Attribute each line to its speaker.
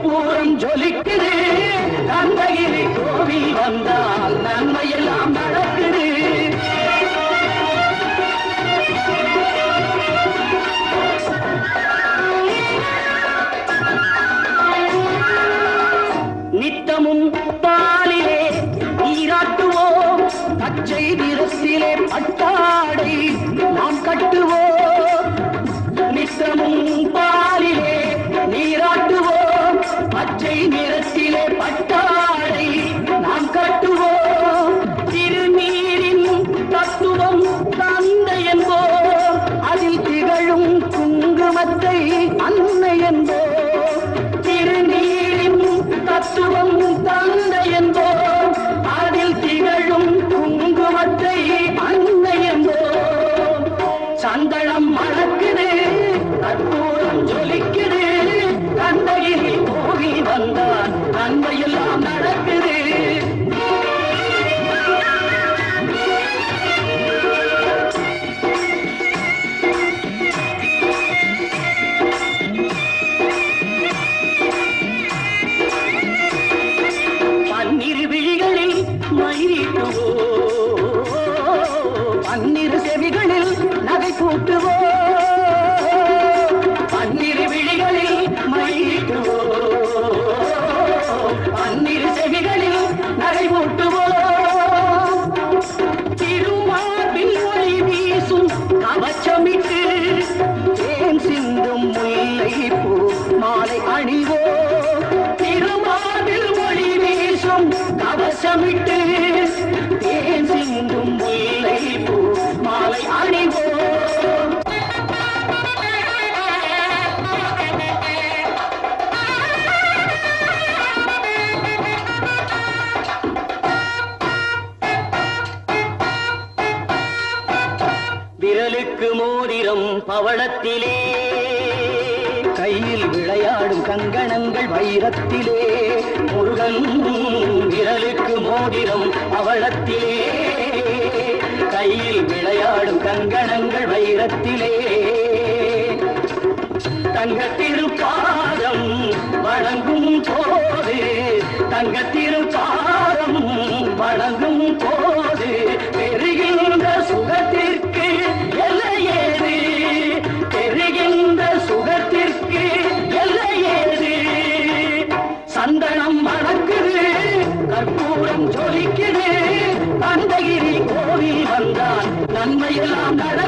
Speaker 1: பூரம் ஜொலிக்குது கந்தகிரி கோவில் வந்தால் நன்மையெல்லாம் நடக்குது. நித்தமும் பாலிலே நீராட்டுவோம், பச்சை நிறத்திலே பட்டாடை நாம் கட்டுவோம். நித்தமும் பாலிலே நீராட்டுவோம், பச்சை நிறத்திலே பட்டாடை நாம் கட்டுவோம். திருநீரின் தத்துவம் தந்தை என்போம், அதில் திகழும் குங்குமத்தை அன்னை என்போம். திருநீரின் தத்துவம் தந்தை என்போம், அதில் திகழும் குங்குமத்தை அன்னை என்போம். சந்தனம் மணக்குது கற்பூரம் ஜொலிக்குது, கந்தகிரி கோவில் வந்தால் நன்மையெல்லாம் நடக்குது. பன்னிரு விழிகளில் மயிலிட்டுவோம், பன்னிரு செவிகளில் நகை கூட்டுவோம். பன்னிரு விழிகளில் மயிலிட்டுவோம், பன்னிரு செவிகளில் நகை கூட்டுவோம். திருமார்பில் ஒளி வீசும் கவச்சமிட்டு தேன் சிந்தும் முல்லை பூ மாலை அணிவோம். திருமார்பில் ஒளி வீசும் கவசமிட்டு தேன் சிந்தும் முல்லை பூ மாலை அணிவோம். விரலுக்கு மோதிரம் பவளத்திலே, கையில் விளையாடும் கங்கணங்கள் வைரத்திலே. முருகன் விரலுக்கு மோதிரம் பவளத்திலே, கையில் விளையாடும் கங்கணங்கள் வைரத்திலே. தங்கத்திருப்பாதம் வணங்கும் போது, தங்கத்திருப்பாதம் வணங்கும் போது பெறுகின்ற சுகத்திற்கு எல்லையேது, பெறுகின்ற சுகத்திற்கு எல்லையேது. சந்தனம் மணக்குது கற்பூரம் ஜொலிக்குது, கந்தகிரி கோவில் வந்தால் நன்மையெல்லாம் நட